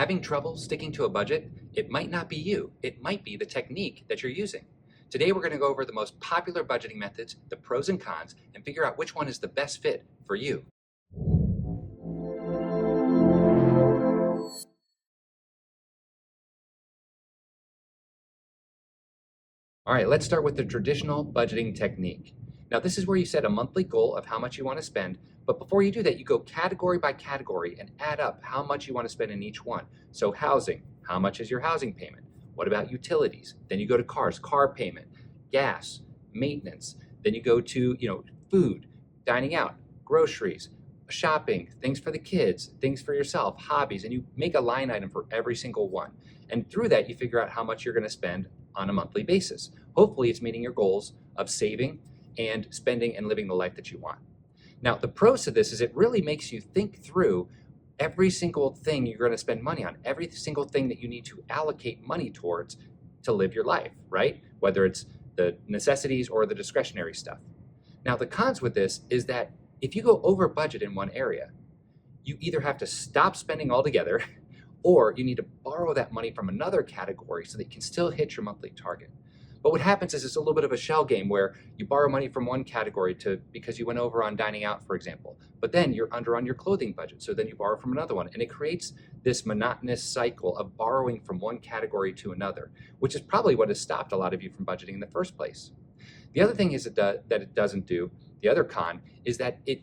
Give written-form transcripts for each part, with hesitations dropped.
Having trouble sticking to a budget? It might not be you. It might be the technique that you're using. Today, we're going to go over the most popular budgeting methods, the pros and cons, and figure out which one is the best fit for you. All right, let's start with the traditional budgeting technique. Now, this is where you set a monthly goal of how much you want to spend, but before you do that, you go category by category and add up how much you want to spend in each one. So housing, how much is your housing payment? What about utilities? Then you go to cars, car payment, gas, maintenance. Then you go to, food, dining out, groceries, shopping, things for the kids, things for yourself, hobbies, and you make a line item for every single one. And through that, you figure out how much you're going to spend on a monthly basis. Hopefully, it's meeting your goals of saving and spending and living the life that you want. Now, the pros to this is it really makes you think through every single thing you're going to spend money on, every single thing that you need to allocate money towards to live your life, right? Whether it's the necessities or the discretionary stuff. Now, the cons with this is that if you go over budget in one area, you either have to stop spending altogether or you need to borrow that money from another category so that you can still hit your monthly target. But what happens is it's a little bit of a shell game where you borrow money from one category because you went over on dining out, for example, but then you're under on your clothing budget. So then you borrow from another one, and it creates this monotonous cycle of borrowing from one category to another, which is probably what has stopped a lot of you from budgeting in the first place. The other thing is that it doesn't do, the other con, is that it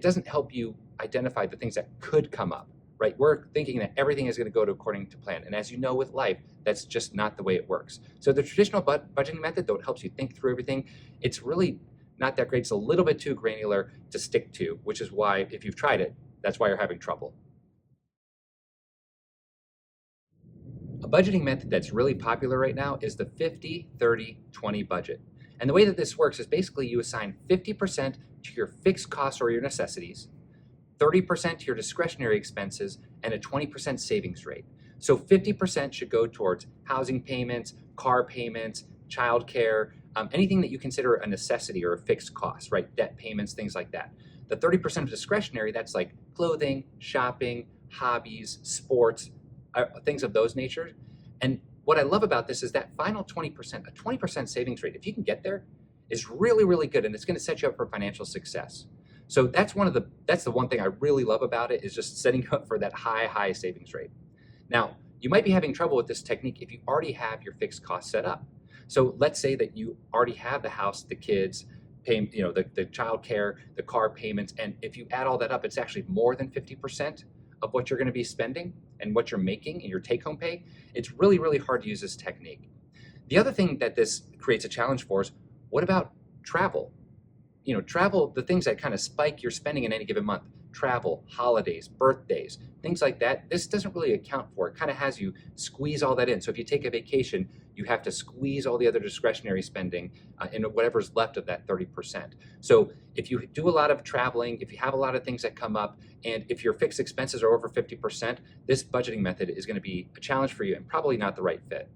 doesn't help you identify the things that could come up. Right? We're thinking that everything is going to go according to plan. And as you know with life, that's just not the way it works. So the traditional budgeting method, though it helps you think through everything, it's really not that great. It's a little bit too granular to stick to, which is why, if you've tried it, that's why you're having trouble. A budgeting method that's really popular right now is the 50-30-20 budget. And the way that this works is basically you assign 50% to your fixed costs or your necessities, 30% to your discretionary expenses, and a 20% savings rate. So 50% should go towards housing payments, car payments, childcare, anything that you consider a necessity or a fixed cost, right? Debt payments, things like that. The 30% of discretionary, that's like clothing, shopping, hobbies, sports, things of those nature. And what I love about this is that final 20%, a 20% savings rate, if you can get there, is really, really good, and it's going to set you up for financial success. So that's the one thing I really love about it, is just setting you up for that high savings rate. Now, you might be having trouble with this technique if you already have your fixed costs set up. So let's say that you already have the house, the kids, the child care, the car payments, and if you add all that up, it's actually more than 50% of what you're going to be spending and what you're making in your take-home pay. It's really, really hard to use this technique. The other thing that this creates a challenge for is, what about travel? Travel, the things that kind of spike your spending in any given month, travel, holidays, birthdays, things like that, this doesn't really account for. It kind of has you squeeze all that in. So if you take a vacation, you have to squeeze all the other discretionary spending in whatever's left of that 30%. So if you do a lot of traveling, if you have a lot of things that come up, and if your fixed expenses are over 50%, this budgeting method is going to be a challenge for you and probably not the right fit.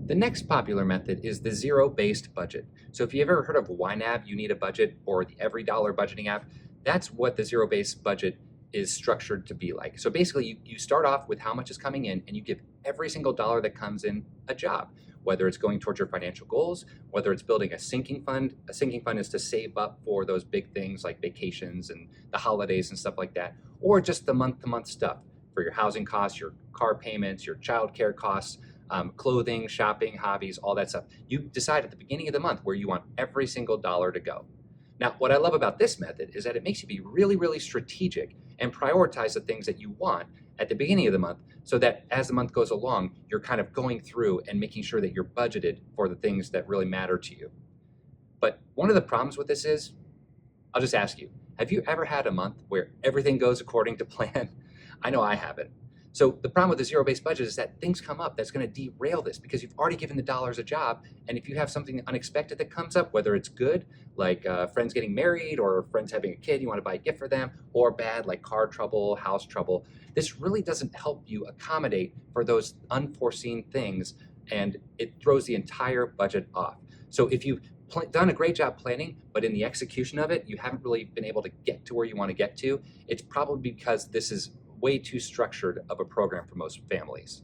The next popular method is the zero-based budget. So if you've ever heard of YNAB, You Need a Budget, or the Every Dollar budgeting app, that's what the zero-based budget is structured to be like. So basically, you start off with how much is coming in, and you give every single dollar that comes in a job, whether it's going towards your financial goals, whether it's building a sinking fund. A sinking fund is to save up for those big things like vacations and the holidays and stuff like that, or just the month-to-month stuff for your housing costs, your car payments, your child care costs, clothing, shopping, hobbies, all that stuff. You decide at the beginning of the month where you want every single dollar to go. Now, what I love about this method is that it makes you be really, really strategic and prioritize the things that you want at the beginning of the month, so that as the month goes along, you're kind of going through and making sure that you're budgeted for the things that really matter to you. But one of the problems with this is, I'll just ask you, have you ever had a month where everything goes according to plan? I know I haven't. So the problem with the zero-based budget is that things come up that's going to derail this, because you've already given the dollars a job. And if you have something unexpected that comes up, whether it's good, like friends getting married or friends having a kid, you want to buy a gift for them, or bad, like car trouble, house trouble, this really doesn't help you accommodate for those unforeseen things, and it throws the entire budget off. So if you done a great job planning, but in the execution of it, you haven't really been able to get to where you want to get to, it's probably because this is way too structured of a program for most families.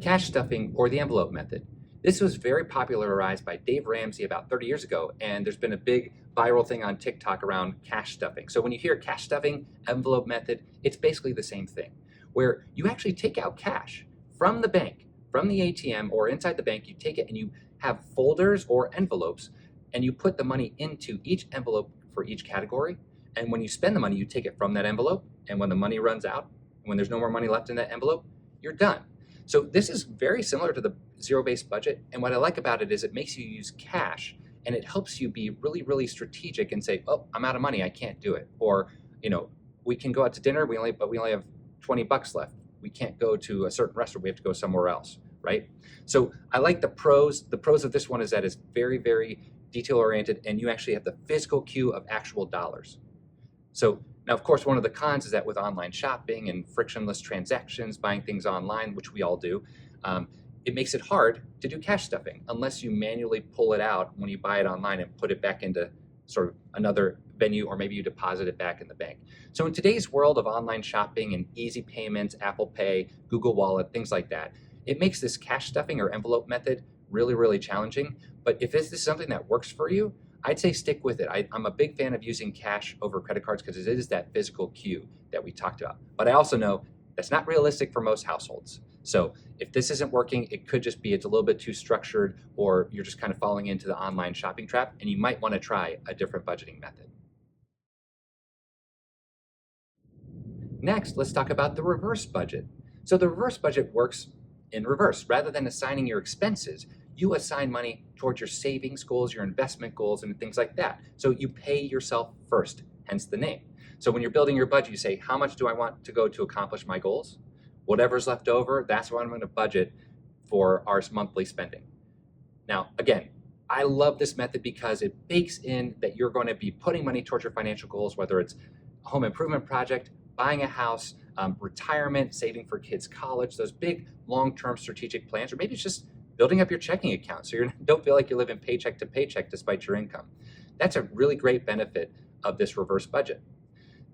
Cash stuffing, or the envelope method. This was very popularized by Dave Ramsey about 30 years ago, and there's been a big viral thing on TikTok around cash stuffing. So when you hear cash stuffing, envelope method, it's basically the same thing, where you actually take out cash from the bank, from the ATM or inside the bank, you take it and you have folders or envelopes, and you put the money into each envelope for each category. And when you spend the money, you take it from that envelope, and when the money runs out, when there's no more money left in that envelope, you're done. So this is very similar to the zero-based budget. And what I like about it is it makes you use cash, and it helps you be really, really strategic and say, oh, I'm out of money, I can't do it. Or, we can go out to dinner, but we only have 20 bucks left. We can't go to a certain restaurant, we have to go somewhere else, right? So I like the pros. The pros of this one is that it's very, very detail oriented, and you actually have the physical cue of actual dollars. So now, of course, one of the cons is that with online shopping and frictionless transactions, buying things online, which we all do, it makes it hard to do cash stuffing unless you manually pull it out when you buy it online and put it back into sort of another venue, or maybe you deposit it back in the bank. So in today's world of online shopping and easy payments, Apple Pay, Google Wallet, things like that, it makes this cash stuffing or envelope method really, really challenging. But if this is something that works for you, I'd say stick with it. I'm a big fan of using cash over credit cards because it is that physical cue that we talked about. But I also know that's not realistic for most households. So if this isn't working, it could just be it's a little bit too structured, or you're just kind of falling into the online shopping trap, and you might want to try a different budgeting method. Next, let's talk about the reverse budget. So the reverse budget works in reverse. Rather than assigning your expenses, you assign money towards your savings goals, your investment goals, and things like that. So you pay yourself first, hence the name. So when you're building your budget, you say, how much do I want to go to accomplish my goals? Whatever's left over, that's what I'm going to budget for our monthly spending. Now, again, I love this method because it bakes in that you're going to be putting money towards your financial goals, whether it's a home improvement project, buying a house, retirement, saving for kids' college, those big long-term strategic plans, or maybe it's just building up your checking account so you don't feel like you're living paycheck to paycheck despite your income. That's a really great benefit of this reverse budget.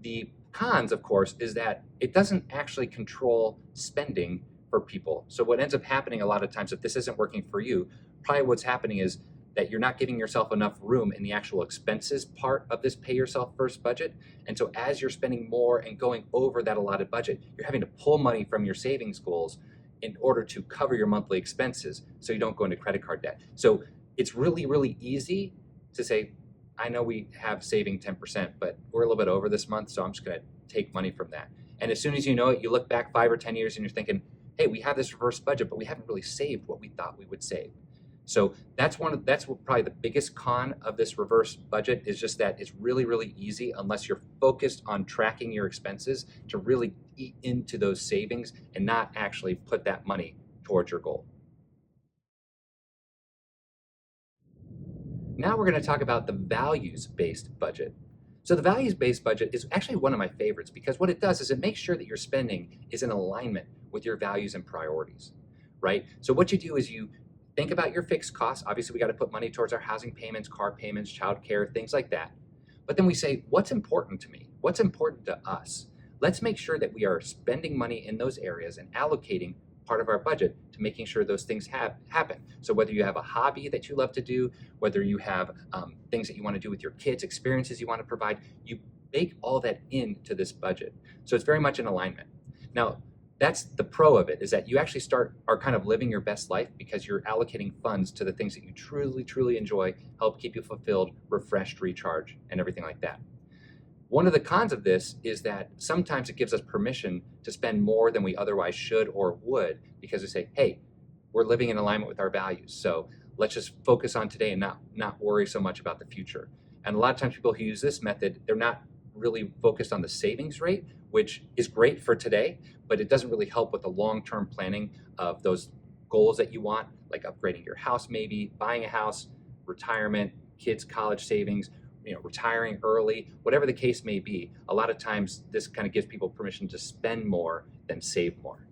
The cons, of course, is that it doesn't actually control spending for people. So what ends up happening a lot of times, if this isn't working for you, probably what's happening is that you're not giving yourself enough room in the actual expenses part of this pay yourself first budget. And so as you're spending more and going over that allotted budget, you're having to pull money from your savings goals in order to cover your monthly expenses so you don't go into credit card debt. So it's really, really easy to say, I know we have saving 10%, but we're a little bit over this month, so I'm just going to take money from that. And as soon as you know it, you look back 5 or 10 years and you're thinking, hey, we have this reverse budget, but we haven't really saved what we thought we would save. So that's probably the biggest con of this reverse budget, is just that it's really, really easy, unless you're focused on tracking your expenses, to really eat into those savings and not actually put that money towards your goal. Now we're going to talk about the values-based budget. So the values-based budget is actually one of my favorites because what it does is it makes sure that your spending is in alignment with your values and priorities, right? So what you do is you think about your fixed costs. Obviously, we got to put money towards our housing payments, car payments, childcare, things like that. But then we say, what's important to me? What's important to us? Let's make sure that we are spending money in those areas and allocating part of our budget to making sure those things happen. So whether you have a hobby that you love to do, whether you have things that you want to do with your kids, experiences you want to provide, you bake all that into this budget. So it's very much in alignment. Now, that's the pro of it, is that you actually are kind of living your best life because you're allocating funds to the things that you truly, truly enjoy, help keep you fulfilled, refreshed, recharge, and everything like that. One of the cons of this is that sometimes it gives us permission to spend more than we otherwise should or would, because we say, hey, we're living in alignment with our values. So let's just focus on today and not worry so much about the future. And a lot of times people who use this method, they're not really focused on the savings rate, which is great for today, but it doesn't really help with the long-term planning of those goals that you want, like upgrading your house, maybe buying a house, retirement, kids' college savings, retiring early, whatever the case may be. A lot of times this kind of gives people permission to spend more than save more.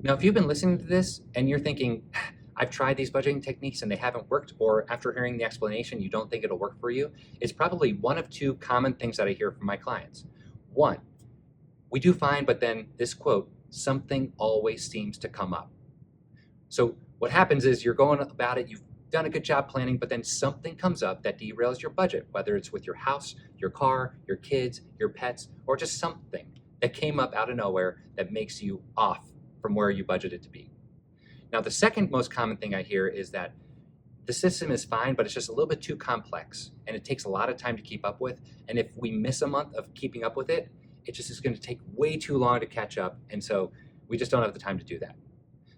Now, if you've been listening to this and you're thinking, I've tried these budgeting techniques and they haven't worked, or after hearing the explanation, you don't think it'll work for you, it's probably one of two common things that I hear from my clients. One, we do fine, but then this quote, something always seems to come up. So what happens is you're going about it, you've done a good job planning, but then something comes up that derails your budget, whether it's with your house, your car, your kids, your pets, or just something that came up out of nowhere that makes you off from where you budgeted to be. Now, the second most common thing I hear is that the system is fine, but it's just a little bit too complex and it takes a lot of time to keep up with. And if we miss a month of keeping up with it, it just is going to take way too long to catch up. And so we just don't have the time to do that.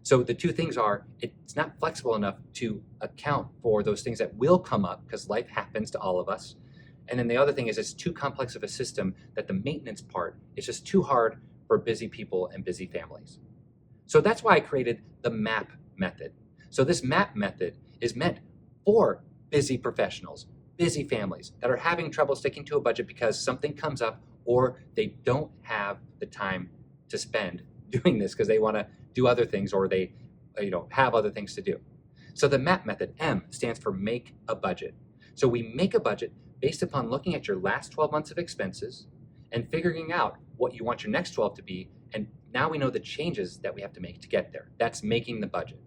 So the two things are, it's not flexible enough to account for those things that will come up because life happens to all of us. And then the other thing is it's too complex of a system that the maintenance part is just too hard for busy people and busy families. So that's why I created the MAP method. So this MAP method is meant for busy professionals, busy families that are having trouble sticking to a budget because something comes up or they don't have the time to spend doing this because they want to do other things or they have other things to do. So the MAP method, M, stands for make a budget. So we make a budget based upon looking at your last 12 months of expenses and figuring out what you want your next 12 to be, and now we know the changes that we have to make to get there. That's making the budget,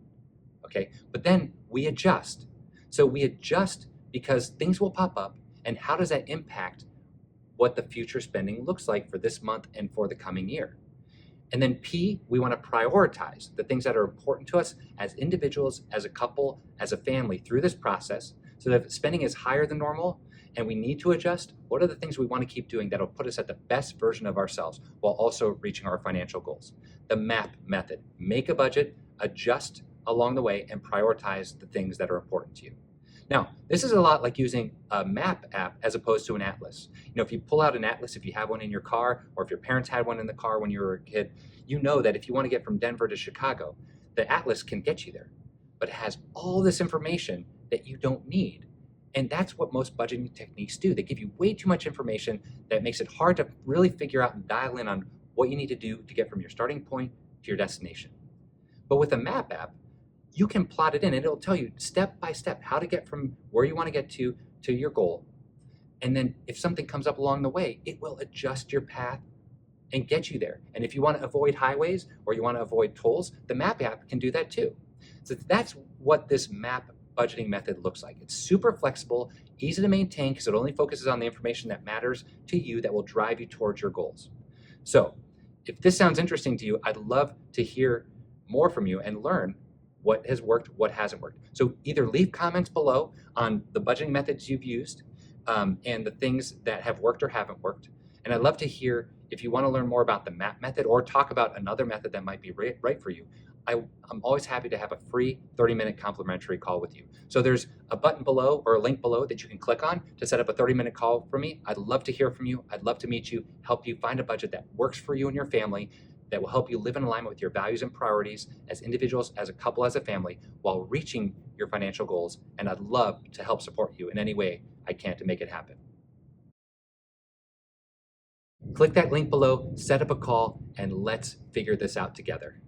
okay? But then we adjust. So we adjust because things will pop up, and how does that impact what the future spending looks like for this month and for the coming year? And then P, we want to prioritize the things that are important to us as individuals, as a couple, as a family through this process, so that if spending is higher than normal, and we need to adjust, what are the things we want to keep doing that'll put us at the best version of ourselves while also reaching our financial goals? The MAP method. Make a budget, adjust along the way, and prioritize the things that are important to you. Now, this is a lot like using a map app as opposed to an atlas. If you pull out an atlas, if you have one in your car, or if your parents had one in the car when you were a kid, you know that if you want to get from Denver to Chicago, the atlas can get you there. But it has all this information that you don't need. And that's what most budgeting techniques do. They give you way too much information that makes it hard to really figure out and dial in on what you need to do to get from your starting point to your destination. But with a map app, you can plot it in and it'll tell you step by step how to get from where you want to get to your goal. And then if something comes up along the way, it will adjust your path and get you there. And if you want to avoid highways or you want to avoid tolls, the map app can do that too. So that's what this map budgeting method looks like. It's super flexible, easy to maintain because it only focuses on the information that matters to you that will drive you towards your goals. So if this sounds interesting to you, I'd love to hear more from you and learn what has worked, what hasn't worked. So either leave comments below on the budgeting methods you've used and the things that have worked or haven't worked. And I'd love to hear if you want to learn more about the MAP method or talk about another method that might be right for you. I'm always happy to have a free 30-minute complimentary call with you. So there's a button below or a link below that you can click on to set up a 30-minute call for me. I'd love to hear from you. I'd love to meet you, help you find a budget that works for you and your family, that will help you live in alignment with your values and priorities as individuals, as a couple, as a family, while reaching your financial goals. And I'd love to help support you in any way I can to make it happen. Click that link below, set up a call, and let's figure this out together.